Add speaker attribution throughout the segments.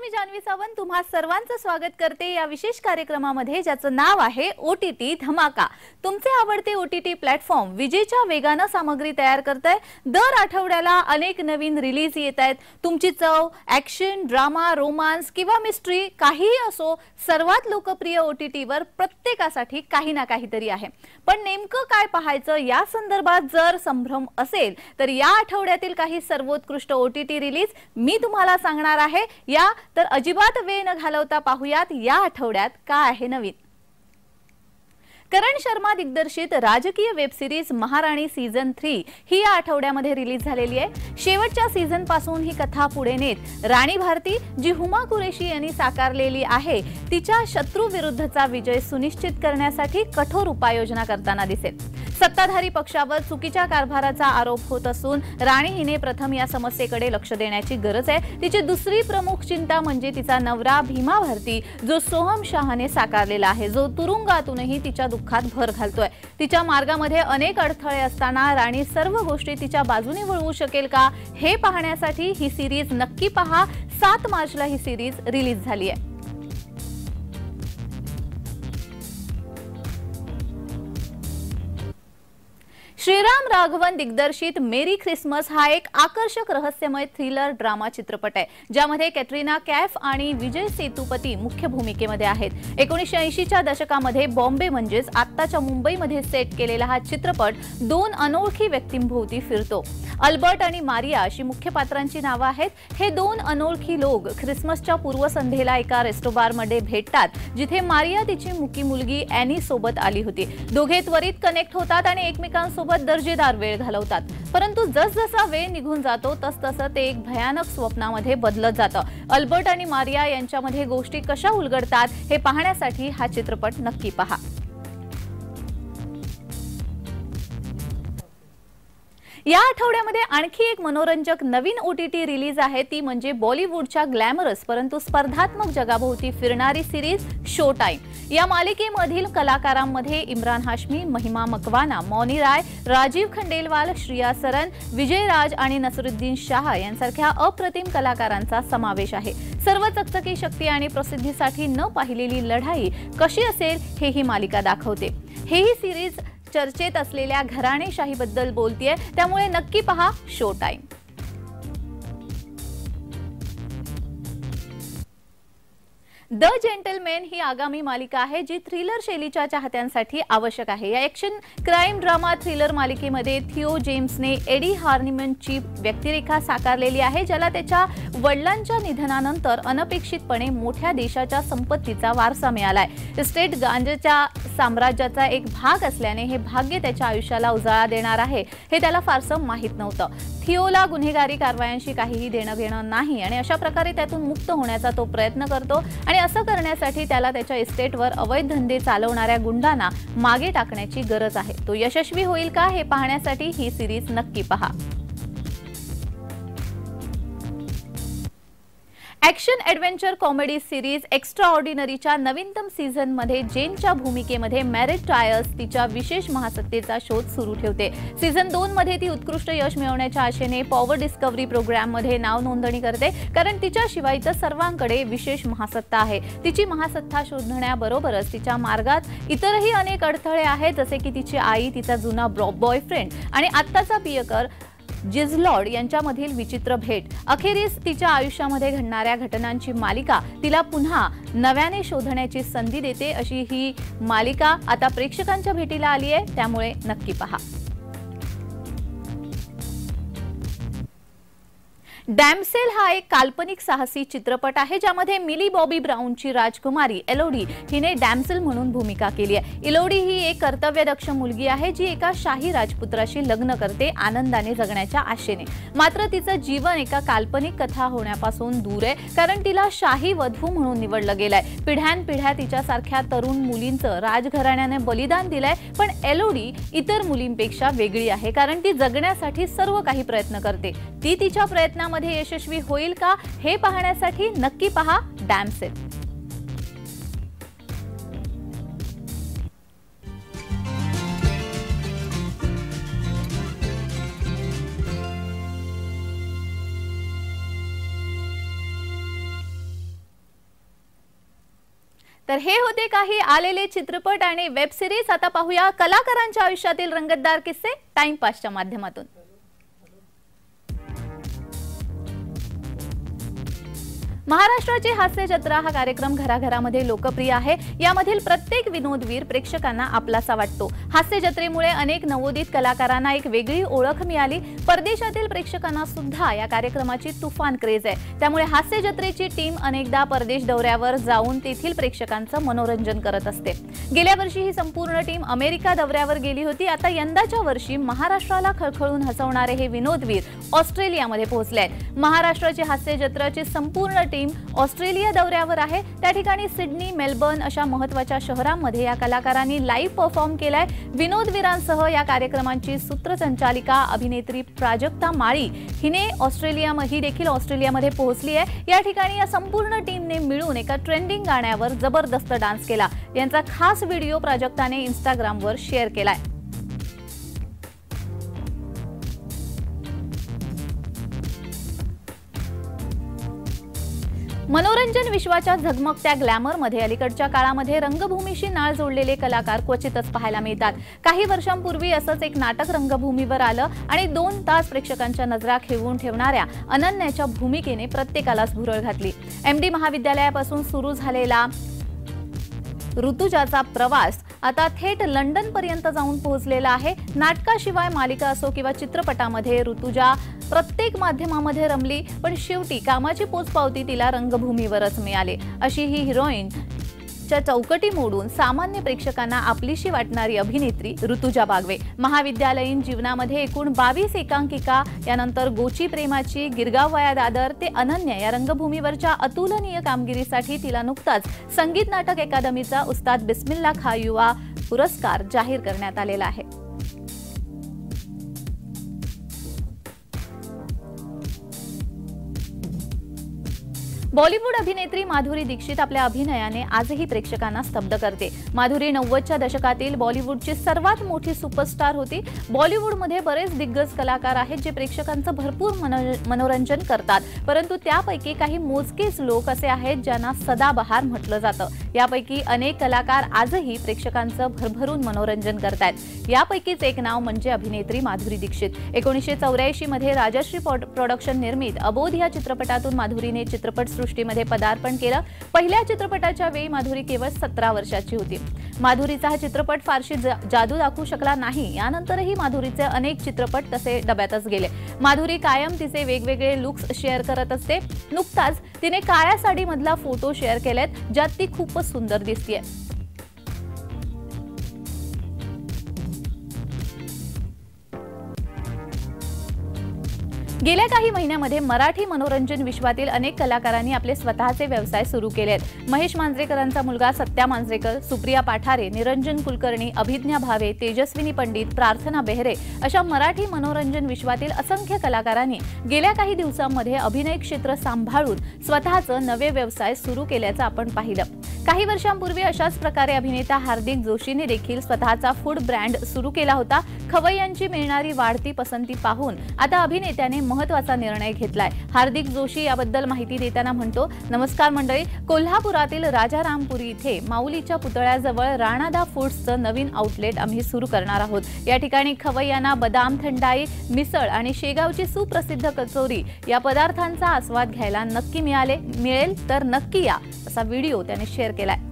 Speaker 1: मी जान्हवी सावंत तुम्हा सर्वांचं स्वागत करते या विशेष कार्यक्रमामध्ये ज्याचं नाव आहे ओटीटी धमाका। तुमचे आवडते ओटीटी प्लॅटफॉर्म विजेच्या वेगाने सामग्री तयार करतय। दर आठवड्याला अनेक नवीन रिलीज येत आहेत। तुमची चव ॲक्शन, ड्रामा, रोमांस किंवा मिस्ट्री काहीही असो, सर्वात लोकप्रिय ओटीटीवर प्रत्येकासाठी काही ना काहीतरी आहे। पण नेमकं काय पाहायचं या संदर्भात जर संभ्रम असेल तर या आठवड्यातील काही सर्वोत्कृष्ट ओटीटी रिलीज मी तुम्हाला सांगणार आहे। या तर अजिबात वेळ न घालवता पाहूयात या आठवड्यात काय आहे नवीन। करण शर्मा दिग्दर्शित राजकीय वेब सिरीज महाराणी सीझन 3 ही या आठवड्यामध्ये रिलीज झालेली आहे। शेवटच्या सीझन पासून ही कथा पुढे नेत राणी भारती जी हुमा कुरेशी यांनी साकारलेली आहे, तिच्या शत्रू विरुद्धचा विजय सुनिश्चित करण्यासाठी कठोर उपाययोजना करताना दिसेल। सत्ताधारी पक्षावर चुकीच्या कारभाराचा आरोप होत असून राणी हिने प्रथम या समस्येकडे लक्ष देण्याची गरज आहे। तिची दुसरी प्रमुख चिंता म्हणजे तिचा नवरा भीमा भारती जो सोहम शाहने साकारलेला आहे, जो तुरुंगातूनही तिच्या दुःखात भर घालतोय। तिच्या मार्गामध्ये अनेक अडथळे असताना राणी सर्व गोष्टी तिच्या बाजूने वळवू शकेल का हे पाहण्यासाठी ही सिरीज नक्की पहा। 7 मार्चला ही सिरीज रिलीज झाली आहे। श्रीराम राघवन दिग्दर्शित मेरी ख्रिसमस हा एक आकर्षक रहस्यमय थ्रिलर ड्रामा चित्रपट आहे, ज्यामध्ये कॅटरीना कैफ आणि विजय सेतुपती मुख्य भूमिकेमध्ये आहेत। 1980 च्या दशकामध्ये बॉम्बे म्हणजेच आत्ताच्या मुंबईमध्ये सेट केलेला हा चित्रपट 2 अनोळखी व्यक्तींभोवती फिरतो। अल्बर्ट आणि मारिया अशी मुख्य पात्रांची नावे आहेत। हे 2 अनोळखी लोक ख्रिसमसच्या पूर्वसंध्येला एका रेस्टोबारमध्ये भेटतात, जिथे मारिया तिची मुकी मुलगी ॲनी सोबत आली होती। दोघे त्वरित कनेक्ट होतात आणि एकमेकांसोबत दर्जेदार वेळ घालवतात। परंतु जसजसा वेळ निघून जातो तसतसं ते एक भयानक स्वप्नामध्ये बदलत जातं। अल्बर्ट आणि मारिया यांच्यामध्ये गोष्टी कशा उलगडतात हे पाहण्यासाठी हा चित्रपट नक्की पहा। या आठवड्यामध्ये आणखी एक मनोरंजक नवीन ओटीटी रिलीज आहे, ती म्हणजे बॉलिवूडच्या ग्लॅमरस परंतु स्पर्धात्मक जगाभोवती फिरणारी सिरीज शो टाइम। या मालिकेमधील कलाकारांमध्ये इम्रान हाशमी, महिमा मकवाना, मौनी राय, राजीव खंडेलवाल, श्रिया सरन, विजय राज आणि नसरुद्दीन शाह यांसारख्या अप्रतिम कलाकारांचा समावेश आहे। सर्व चकचकी शक्ती आणि प्रसिद्धीसाठी न पाहिलेली लढाई कशी असेल हे ही मालिका दाखवते। ही सिरीज चर्चेत असलेल्या घराणेशाहीबद्दल बोलतेय, त्यामुळे नक्की पहा शो टाइम। द जेंटलमॅन ही आगामी मालिका आहे, जी थ्रिलर शैलीच्या चाहत्यांसाठी आवश्यक आहे। या ॲक्शन क्राईम ड्रामा थ्रिलर मालिकेमध्ये थिओ जेम्सने एडी हार्निमनची व्यक्तिरेखा साकारलेली आहे, ज्याला त्याच्या वडिलांच्या निधनानंतर अनपेक्षितपणे मोठ्या देशाच्या संपत्तीचा वारसा मिळालाय। इस्टेट गांजाच्या साम्राज्याचा एक भाग असल्याने हे भाग्य त्याच्या आयुष्याला उजाळा देणार आहे हे त्याला फारसं माहीत नव्हतं। थिओला गुन्हेगारी कारवायांशी काहीही देणं घेणं नाही आणि अशा प्रकारे त्यातून मुक्त होण्याचा तो प्रयत्न करतो आणि असं करण्यासाठी त्याला त्याच्या इस्टेटवर अवैध धंदे चालवणाऱ्या गुंडांना मागे टाकण्याची गरज आहे। तो यशस्वी होईल का हे पाहण्यासाठी ही सिरीज नक्की पहा। ॲक्शन ॲडव्हेंचर कॉमेडी सिरीज एक्स्ट्राऑर्डिनरीच्या नवीनतम सीझनमध्ये जेनच्या भूमिकेमध्ये मेरिट टायर्स तिच्या विशेष महासत्तेचा शोध सुरू ठेवते। सीझन 2 मध्ये ती उत्कृष्ट यश मिळवण्याच्या आशेने पॉवर डिस्कव्हरी प्रोग्राममध्ये नाव नोंदणी करते, कारण तिच्याशिवाय तर सर्वांकडे विशेष महासत्ता आहे। तिची महासत्ता शोधण्याबरोबरच तिच्या मार्गात इतरही अनेक अडथळे आहेत, जसे की तिची आई, तिचा जुना बॉयफ्रेंड आणि आत्ताचा पियकर जिझलॉर्ड यांच्यामधील विचित्र भेट। अखेरीस तिच्या आयुष्यामध्ये घडणाऱ्या घटनांची मालिका तिला पुन्हा नव्याने शोधण्याची संधी देते। अशी ही मालिका आता प्रेक्षकांच्या भेटीला आली आहे, त्यामुळे नक्की पहा। डॅमसेल हा एक काल्पनिक साहसी चित्रपट आहे, ज्यामध्ये मिली बॉबी ब्राउनची राजकुमारी एलोडी हिने डॅमसेल म्हणून भूमिका केली आहे। एलोडी ही एक कर्तव्यदक्ष मुलगी आहे, जी एका शाही राजपुत्राशी लग्न करते आनंदाने जगण्याच्या आशेने। मात्र तिचं जीवन एका काल्पनिक कथा होण्यापासून दूर आहे, कारण तिला शाही वधू म्हणून निवडलं गेलंय। पिढ्यानपिढ्या तिच्यासारख्या तरुण मुलींचं राजघराण्याने बलिदान दिलंय, पण एलोडी इतर मुलींपेक्षा वेगळी आहे, कारण ती जगण्यासाठी सर्व काही प्रयत्न करते। ती तिच्या प्रयत्नामध्ये यशस्वी होईल का हे पाहण्यासाठी नक्की पहा डॅमसेल। तर हे होते काही आलेले चित्रपट आणि वेब सिरीज। आता पाहूया कलाकारांच्या आयुष्यातील रंगतदार किस्से टाइमपासच्या माध्यमातून। महाराष्ट्राची हास्य जत्रा हा कार्यक्रम घराघरामध्ये लोकप्रिय आहे। यामधील प्रत्येक विनोदवीर प्रेक्षकांना आपलासा वाटतो। हास्य जत्रेमुळे अनेक नवोदित कलाकारांना एक वेगळी ओळख मिळाली। परदेशातील प्रेक्षकांना सुद्धा या कार्यक्रमाची तुफान क्रेज आहे। त्यामुळे हास्य जत्रेची टीम अनेकदा परदेश दौऱ्यावर जाऊन तेथील प्रेक्षकांचं मनोरंजन करत असते। गेल्या वर्षी ही संपूर्ण टीम अमेरिका दौऱ्यावर गेली होती। आता यंदाच्या वर्षी महाराष्ट्राला खळखळून हसवणारे हे विनोदवीर ऑस्ट्रेलियामध्ये पोहोचले आहेत। महाराष्ट्राची हास्य जत्राची संपूर्ण टीम ऑस्ट्रेलिया दौऱ्यावर आहे। त्या ठिकाणी सिडनी, मेलबर्न अशा महत्त्वाच्या शहरांमध्ये या कलाकारांनी लाईव्ह परफॉर्म केलाय। विनोदवीरांसह या कार्यक्रमांची सूत्रसंचालिका अभिनेत्री प्राजक्ता माळी ही देखील ऑस्ट्रेलियामध्ये पोहोचली आहे। या ठिकाणी या संपूर्ण टीमने मिळून एका ट्रेंडिंग गाण्यावर जबरदस्त डान्स केला। यांचा खास व्हिडिओ प्राजक्ताने इंस्टाग्रामवर शेअर केलाय। मनोरंजन विश्वाच्या झगमगत्या ग्लॅमरमध्ये अलीकडच्या काळामध्ये रंगभूमीशी नाळ जोडलेले कलाकार क्वचितच पाहायला मिळतात। काही वर्षांपूर्वी असंच एक नाटक रंगभूमीवर आलं आणि 2 तास प्रेक्षकांच्या नजरा खिळवून ठेवणाऱ्या अनन्याच्या भूमिकेने प्रत्येकालाच भुरळ घातली। MD महाविद्यालयापासून सुरू झालेला ऋतुजाचा प्रवास आता थेट लंडन पर्यंत जाऊन पोहोचलेला आहे। नाटकाशिवाय मालिका असो किंवा चित्रपटामध्ये ऋतुजा प्रत्येक माध्यमामध्ये रमली, पण शेवटी कामाची पोचपावती तिला रंगभूमीवरच मिळाली। अशी ही हिरोईनच्या चौकटी मोडून सामान्य प्रेक्षकांना आपलीशी वाटणारी अभिनेत्री ऋतुजा बागवे। महाविद्यालयीन जीवनामध्ये एकूण 22 एकांकिका, यानंतर गोची प्रेमाची, गिरगाव वया दादर ते अनन्या या रंगभूमीवरच्या अतुलनीय कामगिरीसाठी तिला नुकताच संगीत नाटक अकादमीचा उस्ताद बिस्मिल्ला खां युवा पुरस्कार जाहीर करण्यात आलेला आहे। बॉलिवूड अभिनेत्री माधुरी दीक्षित आपल्या अभिनयाने आजही प्रेक्षकांना स्तब्ध करते। माधुरी 90च्या दशकातील बॉलिवूडची सर्वात मोठी सुपरस्टार होती। बॉलिवूडमध्ये बरेच दिग्गज कलाकार आहेत जे प्रेक्षकांचं भरपूर मनोरंजन करतात, परंतु त्यापैकी काही मोजकेच लोक असे आहेत ज्यांना सदाबहार म्हटलं जातं। यापैकी अनेक कलाकार आजही प्रेक्षकांचं भरभरून मनोरंजन करतात। यापैकीच एक नाव म्हणजे अभिनेत्री माधुरी दीक्षित। 1984 मध्ये राजश्री प्रोडक्शन निर्मित अबोध या चित्रपटातून माधुरीने चित्रपट सृष्टीमध्ये पदार्पण केलं। पहिल्या चित्रपटाच्या वेळी माधुरी केवळ 17 वर्षाची होती। माधुरीचा हा चित्रपट फारशी जादू दाखवू शकला नाही। यानंतरही माधुरीचे अनेक चित्रपट तसे डब्यातच गेले। माधुरी कायम तिचे वेगवेगळे लुक्स शेअर करत असते। नुकताच तिने काळ्या साडीमधला फोटो शेअर केलेत, ज्यात ती खूपच सुंदर दिसतेय। गेल्या काही महिन्यामध्ये मराठी मनोरंजन विश्वातील अनेक कलाकारांनी आपले स्वतःचे व्यवसाय सुरू केले आहेत। महेश मांजरेकरांचा मुलगा सत्या मांजरेकर, सुप्रिया पाठारे, निरंजन कुलकर्णी, अभिज्ञा भावे, तेजस्विनी पंडित, प्रार्थना बेहरे अशा मराठी मनोरंजन विश्वातील असंख्य कलाकारांनी गेल्या काही दिवसांमध्ये अभिनय क्षेत्र सांभाळून स्वतःचे नवे व्यवसाय सुरू केल्याचं आपण पाहिलं। काही वर्षांपूर्वी अशाच प्रकारे अभिनेता हार्दिक जोशीने देखील स्वतःचा फूड ब्रँड सुरू केला होता। खवय्यांची मिळणारी वाढती पसंती पाहून आता अभिनेत्याने महत्त्वाचा निर्णय घेतलाय। हार्दिक जोशी याबद्दल माहिती देताना म्हणतो, नमस्कार मंडळी, कोल्हापुरातील राजारामपुरी इथे माऊलीच्या पुतळ्याजवळ राणादा फूड्सचं नवीन आउटलेट आम्ही सुरू करणार आहोत। या ठिकाणी खवय्यांना बदाम थंडाई, मिसळ आणि शेगावची सुप्रसिद्ध कचोरी या पदार्थांचा आस्वाद घ्यायला नक्की मिळेल तर नक्की या, असा व्हिडिओ त्याने शेअर केलाय।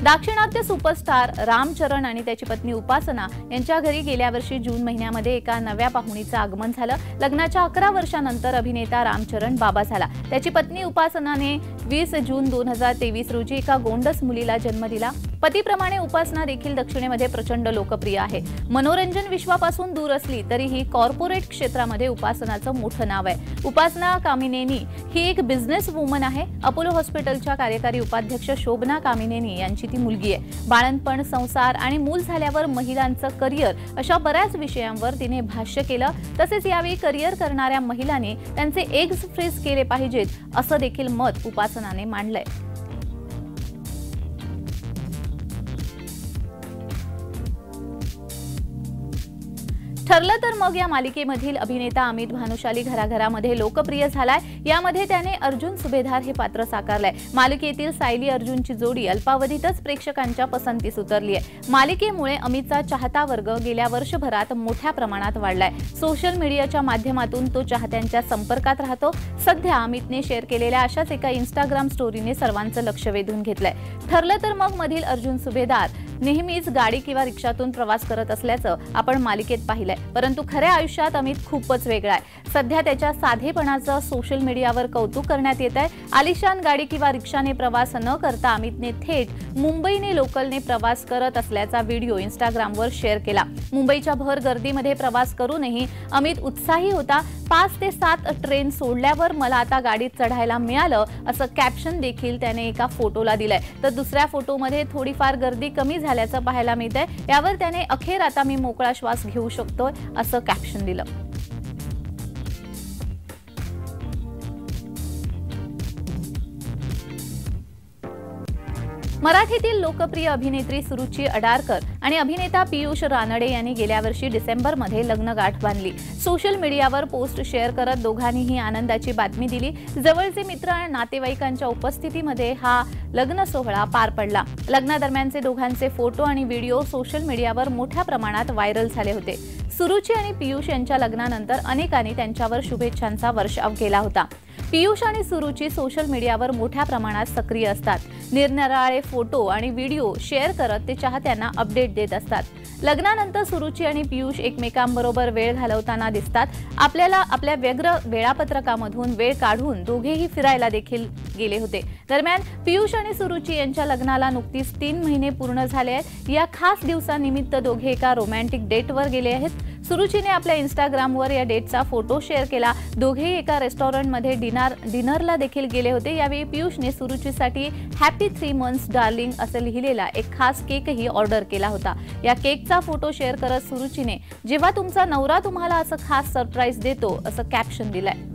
Speaker 1: दाक्षिणात्य सुपरस्टार रामचरण आणि त्याची पत्नी उपासना यांच्या घरी गेल्या वर्षी जून महिन्यामध्ये एका नव्या पाहुणीचं आगमन झालं। लग्नाच्या 11 वर्षांनंतर अभिनेता रामचरण बाबा झाला। त्याची पत्नी उपासनाने 20 जून 2023 रोजी एका गोंडस मुलीला जन्म दिला। पतीप्रमाणे उपासना देखील दक्षिणेमध्ये प्रचंड लोकप्रिय आहे। मनोरंजन विश्वापासून दूर असली तरीही कॉर्पोरेट क्षेत्रामध्ये उपासनाचं मोठं नाव आहे। उपासना कामिनेनी ही एक बिझनेस वुमन आहे। अपोलो हॉस्पिटलच्या कार्यकारी उपाध्यक्ष शोभना कामिनेनी यांची ती मुलगी आहे। बाळंतपण, संसार आणि मूल झाल्यावर महिलांचं करिअर अशा बऱ्याच विषयांवर तिने भाष्य केलं। तसेच यावेळी करिअर करणाऱ्या महिलांनी त्यांचे एग्स फ्रीज केले पाहिजेत असं देखील मत उपासनाने मांडलंय। ठरलं तर मग या मालिकेमधील अभिनेता अमित भानुशाली घराघरामध्ये लोकप्रिय झालाय। यामध्ये त्याने अर्जुन सुभेदार हे पात्र साकारलंय। मालिकेतील सायली अर्जुनची जोडी अल्पावधीतच प्रेक्षकांच्या पसंतीस उतरली आहे। मालिकेमुळे अमितचा चाहता वर्ग गेल्या वर्षभरात मोठ्या प्रमाणात वाढलाय। सोशल मीडियाच्या माध्यमातून तो चाहत्यांच्या संपर्कात राहतो। सध्या अमितने शेअर केलेल्या अशाच एका इंस्टाग्राम स्टोरीने सर्वांचं लक्ष वेधून घेतलंय। ठरलं तर मग मधील अर्जुन सुभेदार नेहमीच गाडी किंवा रिक्षातून प्रवास करत असल्याचं आपण मालिकेत पाहिलंय, परंतु खऱ्या आयुष्यात अमित खूपच वेगळा आहे। सध्या त्याच्या साधेपणाचं सोशल मीडियावर कौतुक करण्यात येत आहे। आलिशान गाडी किंवा रिक्षाने प्रवास न करता अमितने थेट मुंबईने लोकलने प्रवास करत असल्याचा व्हिडिओ इंस्टाग्रामवर शेअर केला। मुंबईच्या भर गर्दीमध्ये प्रवास करूनही अमित उत्साही होता। 5 ते 7 ट्रेन सोडल्यावर मला आता गाडीत चढायला मिळालं असं कॅप्शन देखील त्याने एका फोटोला दिलंय। तर दुसऱ्या फोटोमध्ये थोडीफार गर्दी कमी झाल्याचं पाहायला मिळतंय। यावर त्याने अखेर आता मी मोकळा श्वास घेऊ शकतोय असं कॅप्शन दिलं। मराठीतील लोकप्रिय अभिनेत्री सुरुची अडारकर आणि अभिनेता पियुष रानडे यांनी गेल्या वर्षी डिसेंबरमध्ये लग्नगाठ बांधली। सोशल मीडियावर पोस्ट शेअर करत दोघांनीही आनंदाची बातमी दिली। जवळचे मित्र आणि नातेवाईकांच्या उपस्थितीमध्ये हा लग्न सोहळा पार पडला। लग्नादरम्यानचे दोघांचे फोटो आणि व्हिडिओ सोशल मीडियावर मोठ्या प्रमाणात व्हायरल झाले होते। सुरुची आणि पियुष यांच्या लग्नानंतर अनेकांनी त्यांच्यावर शुभेच्छांचा वर्षाव केला होता। पियुष आणि सुरुची सोशल मीडियावर मोठ्या प्रमाणात सक्रिय असतात। निरनिराळे फोटो आणि व्हिडिओ शेअर करत ते चाहत्यांना अपडेट देत असतात। लग्नानंतर सुरुची आणि पियुष एकमेकांबरोबर वेळ घालवताना दिसतात। आपल्या व्यग्र वेळापत्रकामधून वेळ काढून दोघेही फिरायला देखील गेले होते। दरम्यान पियुष आणि सुरुची यांच्या लग्नाला नुकतीच 3 महिने पूर्ण झाले आहेत। या खास दिवसानिमित्त दोघे एका रोमॅन्टिक डेटवर गेले आहेत। सुरुचीने आपल्या इंस्टाग्रामवर या डेटचा फोटो शेअर केला। दोघेही एका रेस्टॉरंटमध्ये डिनरला देखील गेले होते। यावेळी पियुषने सुरुचीसाठी हॅपी 3 मंथ्स डार्लिंग असं लिहिलेला एक खास केकही ऑर्डर केला होता। या केकचा फोटो शेअर करत सुरुचीने जेव्हा तुमचा नवरा तुम्हाला असं खास सरप्राईज देतो असं कॅप्शन दिलंय।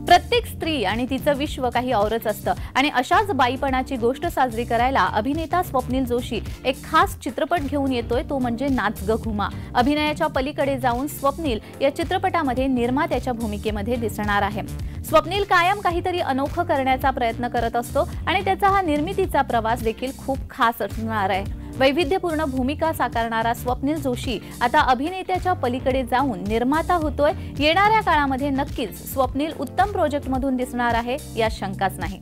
Speaker 1: प्रत्येक स्त्री आणि तिचं विश्व काही औरच असतं आणि अशाच बाईपणाची गोष्ट साजरी करायला अभिनेता स्वप्नील जोशी एक खास चित्रपट घेऊन येतोय, तो म्हणजे नाच ग घुमा। अभिनयाच्या पलीकडे जाऊन स्वप्नील या चित्रपटामध्ये निर्मात्याच्या भूमिकेमध्ये दिसणार आहे। स्वप्नील कायम काहीतरी अनोखं करण्याचा प्रयत्न करत असतो आणि त्याचा हा निर्मितीचा प्रवास देखील खूप खास असणार आहे। वैविध्यपूर्ण भूमिका साकारणारा स्वप्नील जोशी आता अभिनेत्याच्या पलीकडे जाऊन निर्माता होतोय। येणाऱ्या काळामध्ये नक्कीच स्वप्नील उत्तम प्रोजेक्टमधून दिसणार आहे, यात शंकाच नाही।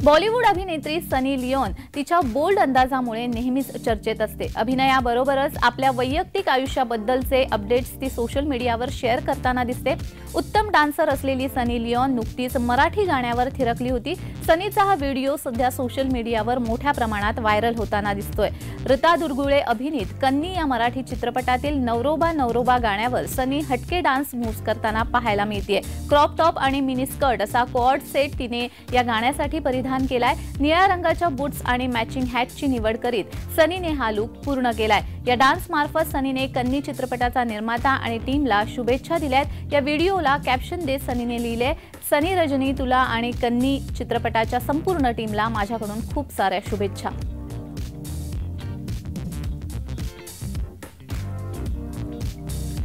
Speaker 1: बॉलिवूड अभिनेत्री सनी लिओन तिच्या बोल्ड अंदाजामुळे नेहमीच चर्चेत असते। अभिनयाबरोबरच आपल्या वैयक्तिक आयुष्याबद्दलचे अपडेट्स ती सोशल मीडियावर शेअर करताना दिसते। उत्तम डान्सर असलेली सनी लिओन नुकतीच मराठी गाण्यावर थिरकली होती। सनीचा हा व्हिडिओ सध्या सोशल मीडियावर मोठ्या प्रमाणात व्हायरल होताना दिसतोय। ऋता दुर्गुळे अभिनीत कन्नी या मराठी चित्रपटातील नवरोबा नवरोबा गाण्यावर सनी हटके डान्स मूव्स करताना पाहायला मिळते। क्रॉप टॉप आणि मिनी स्कर्ट असा कोऑर्ड सेट तिने या गाण्यासाठी परिधान केलाय। निळ्या रंगाच्या बूट्स आणि मॅचिंग हॅटची निवड करीत सनीने हा लुक पूर्ण केलाय। या डान्स मार्फत सनीने कन्नी चित्रपटाचा निर्माता आणि टीमला शुभेच्छा दिल्यात। या व्हिडिओला कॅप्शन देत सनीने लिहिले, सनी रजनी तुला आणि कन्नी चित्रपटाच्या संपूर्ण टीमला माझ्याकडून खूप साऱ्या शुभेच्छा।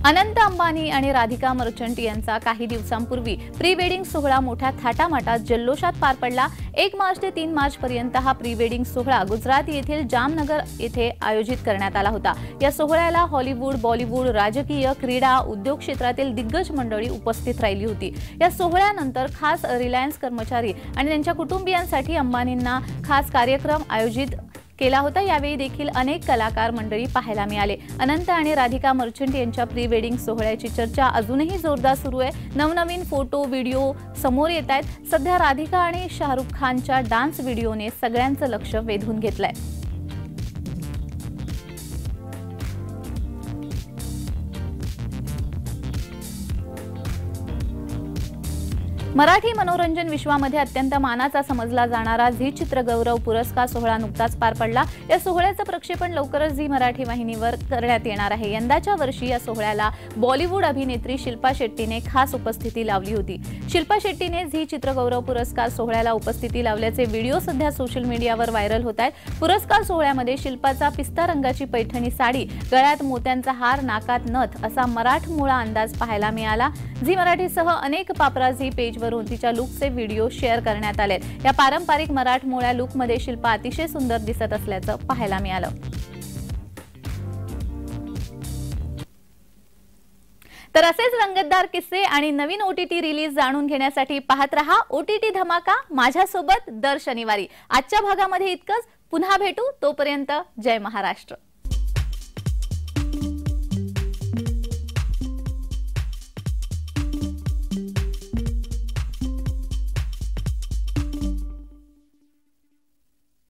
Speaker 1: अनंत अंबानी आणि राधिका मर्चंट यांचा काही दिवसांपूर्वी प्री वेडिंग सोहळा मोठ्या थाटामाटात जल्लोषात पार पडला। 1 मार्च ते 3 मार्च पर्यंत हा प्री वेडिंग सोहळा गुजरात येथील जामनगर येथे आयोजित करण्यात आला होता। या सोहळ्याला हॉलिवूड, बॉलिवूड, राजकीय, क्रीडा, उद्योग क्षेत्रातील दिग्गज मंडळी उपस्थित राहिली होती। या सोहळ्यानंतर खास रिलायन्स कर्मचारी आणि त्यांच्या कुटुंबियांसाठी अंबानींना खास कार्यक्रम आयोजित केला होता। यावेळी देखील अनेक कलाकार मंडळी पाहायला मिळाले। अनंत आणि राधिका मर्चंट यांच्या प्री वेडिंग सोहळ्याची चर्चा अजूनही जोरदार सुरू आहे। नवनवीन फोटो, व्हिडिओ समोर येत आहेत। सध्या राधिका आणि शाहरुख खानच्या डान्स व्हिडिओने सगळ्यांचं लक्ष वेधून घेतलंय। मराठी मनोरंजन विश्वामध्ये अत्यंत मानाचा समजला जाणारा झी चित्रगौरव पुरस्कार सोहळा नुकताच पार पडला। या सोहळ्याचं प्रक्षेपण लवकरच झी मराठी वाहिनीवर करण्यात येणार आहे। यंदाच्या वर्षी या सोहळ्याला बॉलिवूड अभिनेत्री शिल्पा शेट्टीने खास उपस्थिती लावली होती। शिल्पा शेट्टीने झी चित्रगौरव पुरस्कार सोहळ्याला उपस्थिती लावल्याचे व्हिडिओ सध्या सोशल मीडियावर व्हायरल होत आहेत। पुरस्कार सोहळ्यामध्ये शिल्पाचा पिस्ता रंगाची पैठणी साडी, गळ्यात मोत्यांचा हार, नाकात नथ असा मराठमोळा अंदाज पाहायला मिळाला। झी मराठीसह अनेक पापराझी पेजवरून तिच्या लुकचे व्हिडिओ शेअर करण्यात आले। या पारंपरिक मराठमोळ्या लुकमध्ये शिल्पा अतिशय सुंदर दिसत असल्याचं पाहायला मिळालं। तर असेच रंगतदार किस्से आणि नवीन OTT रिलीज जाणून घेण्यासाठी पाहत रहा OTT धमाका माझ्यासोबत दर शनिवारी। आजच्या भागामध्ये इतकंच, पुन्हा भेटू, तोपर्यंत जय महाराष्ट्र।